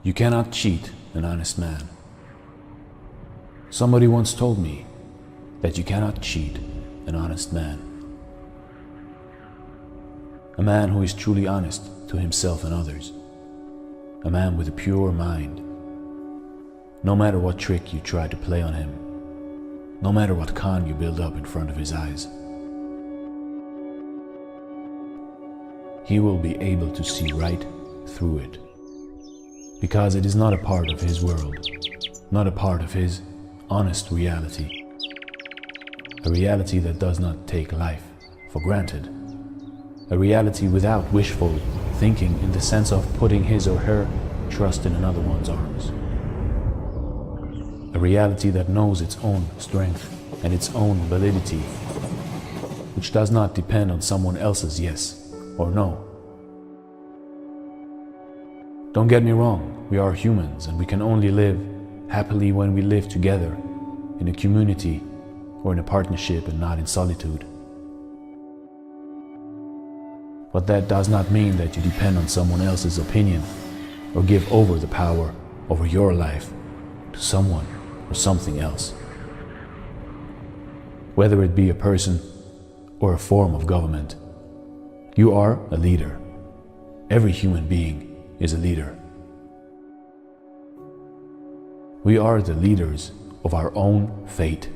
You cannot cheat an honest man. Somebody once told me that you cannot cheat an honest man. A man who is truly honest to himself and others. A man with a pure mind. No matter what trick you try to play on him, no matter what con you build up in front of his eyes, he will be able to see right through it. Because it is not a part of his world, not a part of his honest reality. A reality that does not take life for granted. A reality without wishful thinking in the sense of putting his or her trust in another one's arms. A reality that knows its own strength and its own validity, which does not depend on someone else's yes or no. Don't get me wrong, we are humans and we can only live happily when we live together in a community or in a partnership and not in solitude. But that does not mean that you depend on someone else's opinion or give over the power over your life to someone or something else. Whether it be a person or a form of government, you are a leader. Every human being is a leader. We are the leaders of our own fate.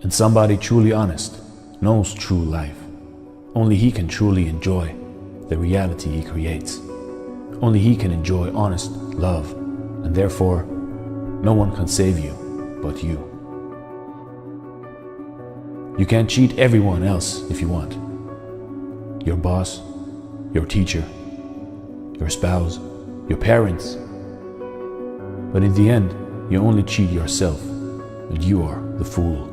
And somebody truly honest knows true life. Only he can truly enjoy the reality he creates. Only he can enjoy honest love, and therefore no one can save you but you. You can cheat everyone else if you want. Your boss, your teacher, your spouse, your parents. But in the end, you only cheat yourself, and you are the fool.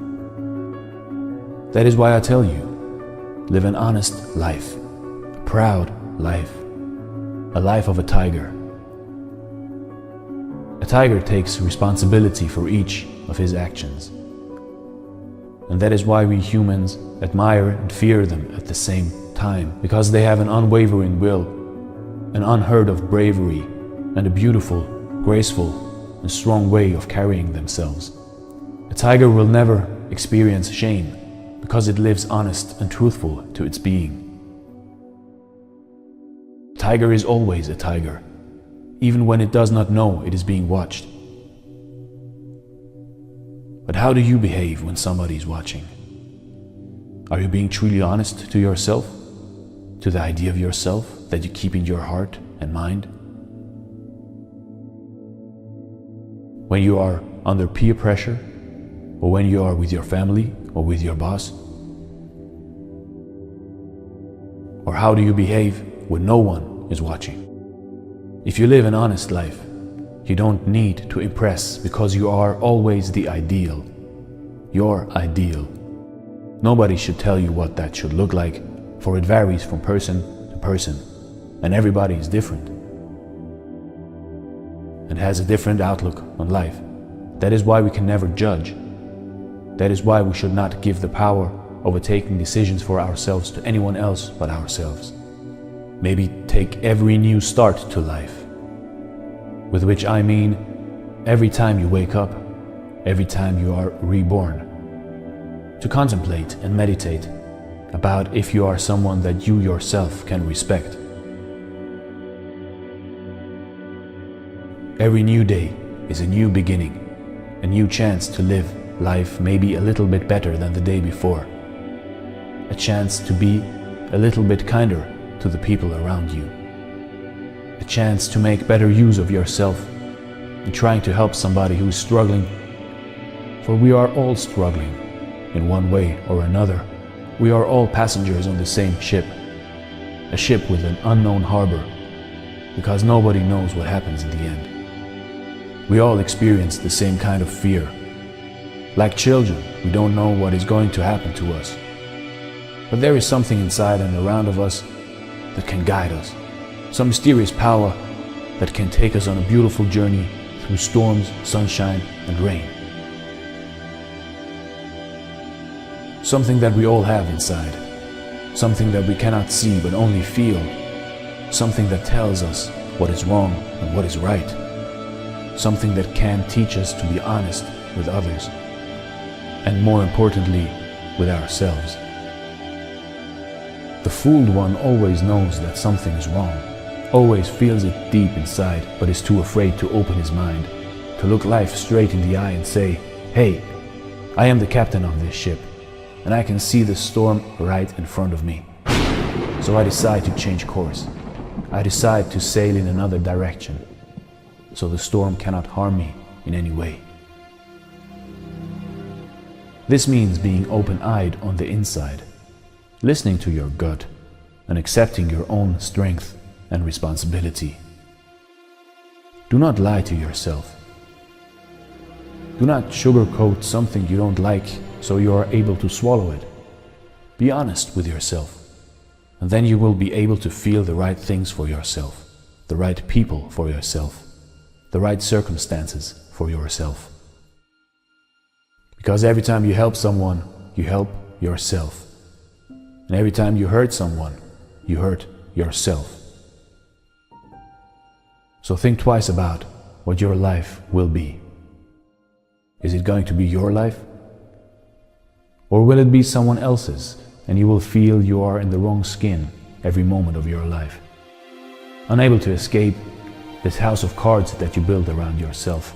That is why I tell you, live an honest life, a proud life, a life of a tiger. A tiger takes responsibility for each of his actions. And that is why we humans admire and fear them at the same time, because they have an unwavering will, an unheard of bravery, and a beautiful, graceful, and strong way of carrying themselves. A tiger will never experience shame because it lives honest and truthful to its being. A tiger is always a tiger, even when it does not know it is being watched. But how do you behave when somebody is watching? Are you being truly honest to yourself? To the idea of yourself that you keep in your heart and mind? When you are under peer pressure, or when you are with your family or with your boss? Or how do you behave when no one is watching? If you live an honest life, you don't need to impress because you are always the ideal. Your ideal. Nobody should tell you what that should look like, for it varies from person to person, and everybody is different and has a different outlook on life. That is why we can never judge. That is why we should not give the power over taking decisions for ourselves to anyone else but ourselves. Maybe take every new start to life, with which I mean every time you wake up, every time you are reborn, to contemplate and meditate about if you are someone that you yourself can respect. Every new day is a new beginning, a new chance to live life maybe a little bit better than the day before. A chance to be a little bit kinder to the people around you. A chance to make better use of yourself in trying to help somebody who is struggling. For we are all struggling in one way or another. We are all passengers on the same ship. A ship with an unknown harbor, because nobody knows what happens in the end. We all experience the same kind of fear. Like children, we don't know what is going to happen to us. But there is something inside and around of us that can guide us. Some mysterious power that can take us on a beautiful journey through storms, sunshine, and rain. Something that we all have inside. Something that we cannot see but only feel. Something that tells us what is wrong and what is right. something that can teach us to be honest with others, and more importantly, with ourselves. The fooled one always knows that something is wrong, always feels it deep inside, but is too afraid to open his mind, to look life straight in the eye and say, "Hey, I am the captain of this ship, and I can see the storm right in front of me. So I decide to change course. I decide to sail in another direction, so the storm cannot harm me in any way." This means being open-eyed on the inside, listening to your gut, and accepting your own strength and responsibility. Do not lie to yourself. Do not sugarcoat something you don't like so you are able to swallow it. Be honest with yourself, and then you will be able to feel the right things for yourself, the right people for yourself, the right circumstances for yourself. Because every time you help someone, you help yourself. And every time you hurt someone, you hurt yourself. So think twice about what your life will be. Is it going to be your life? Or will it be someone else's, and you will feel you are in the wrong skin every moment of your life, unable to escape this house of cards that you build around yourself,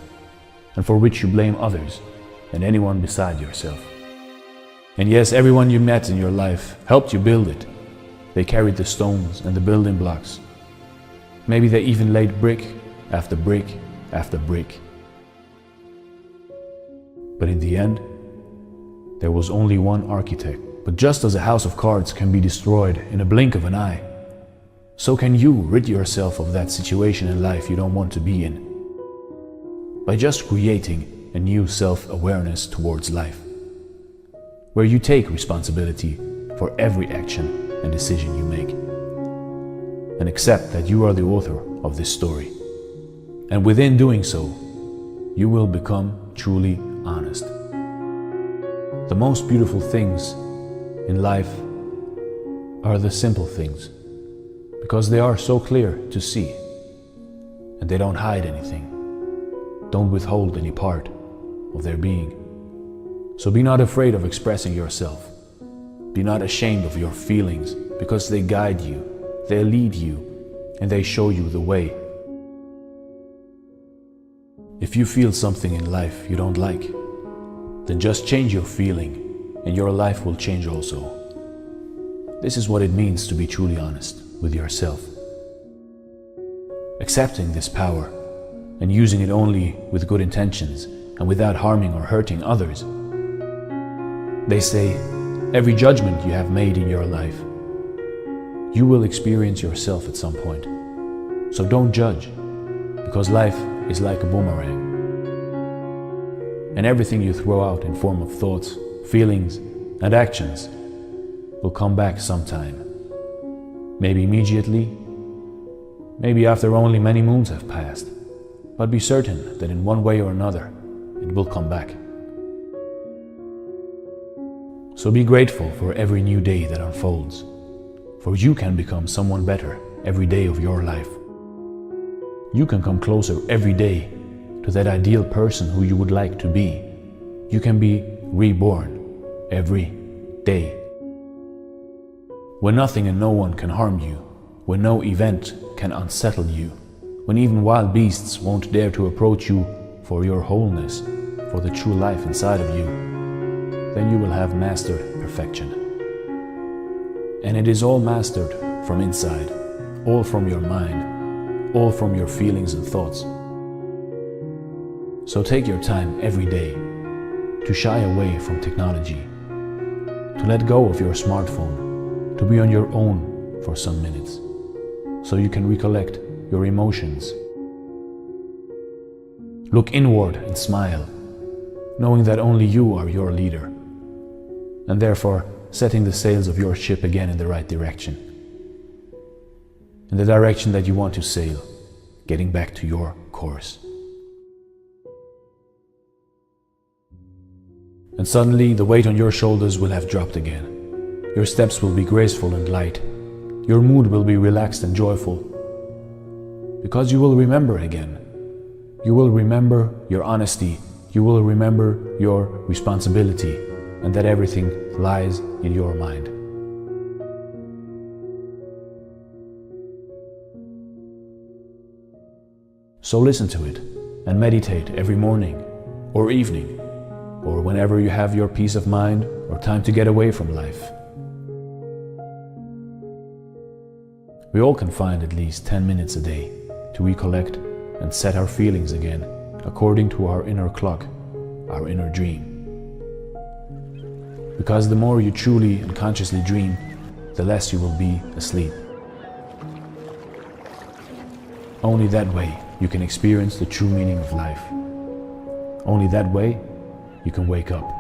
and for which you blame others and anyone beside yourself. And yes, everyone you met in your life helped you build it. They carried the stones and the building blocks. Maybe they even laid brick after brick after brick. But in the end, there was only one architect. But just as a house of cards can be destroyed in a blink of an eye, so can you rid yourself of that situation in life you don't want to be in, by just creating a new self-awareness towards life, where you take responsibility for every action and decision you make, and accept that you are the author of this story. And within doing so, you will become truly honest. The most beautiful things in life are the simple things, because they are so clear to see, and they don't hide anything, don't withhold any part of their being. So be not afraid of expressing yourself. Be not ashamed of your feelings, because they guide you, they lead you, and they show you the way. If you feel something in life you don't like, then just change your feeling, and your life will change also. This is what it means to be truly honest with yourself. Accepting this power and using it only with good intentions and without harming or hurting others. They say, every judgment you have made in your life, you will experience yourself at some point. So don't judge, because life is like a boomerang. And everything you throw out in form of thoughts, feelings, and actions will come back sometime. Maybe immediately, maybe after only many moons have passed, but be certain that in one way or another, it will come back. So be grateful for every new day that unfolds, for you can become someone better every day of your life. You can come closer every day to that ideal person who you would like to be. You can be reborn every day. When nothing and no one can harm you, when no event can unsettle you, when even wild beasts won't dare to approach you for your wholeness, for the true life inside of you, then you will have mastered perfection. And it is all mastered from inside, all from your mind, all from your feelings and thoughts. So take your time every day to shy away from technology, to let go of your smartphone, to be on your own for some minutes, so you can recollect your emotions. Look inward and smile, knowing that only you are your leader, and therefore setting the sails of your ship again in the right direction, in the direction that you want to sail, getting back to your course. And suddenly the weight on your shoulders will have dropped again. Your steps will be graceful and light. Your mood will be relaxed and joyful, because you will remember again You will remember your honesty, you will remember your responsibility, and that everything lies in your mind. So listen to it and meditate every morning or evening, or whenever you have your peace of mind or time to get away from life. We all can find at least 10 minutes a day to recollect and set our feelings again according to our inner clock, our inner dream. Because the more you truly and consciously dream, the less you will be asleep. Only that way you can experience the true meaning of life. Only that way you can wake up.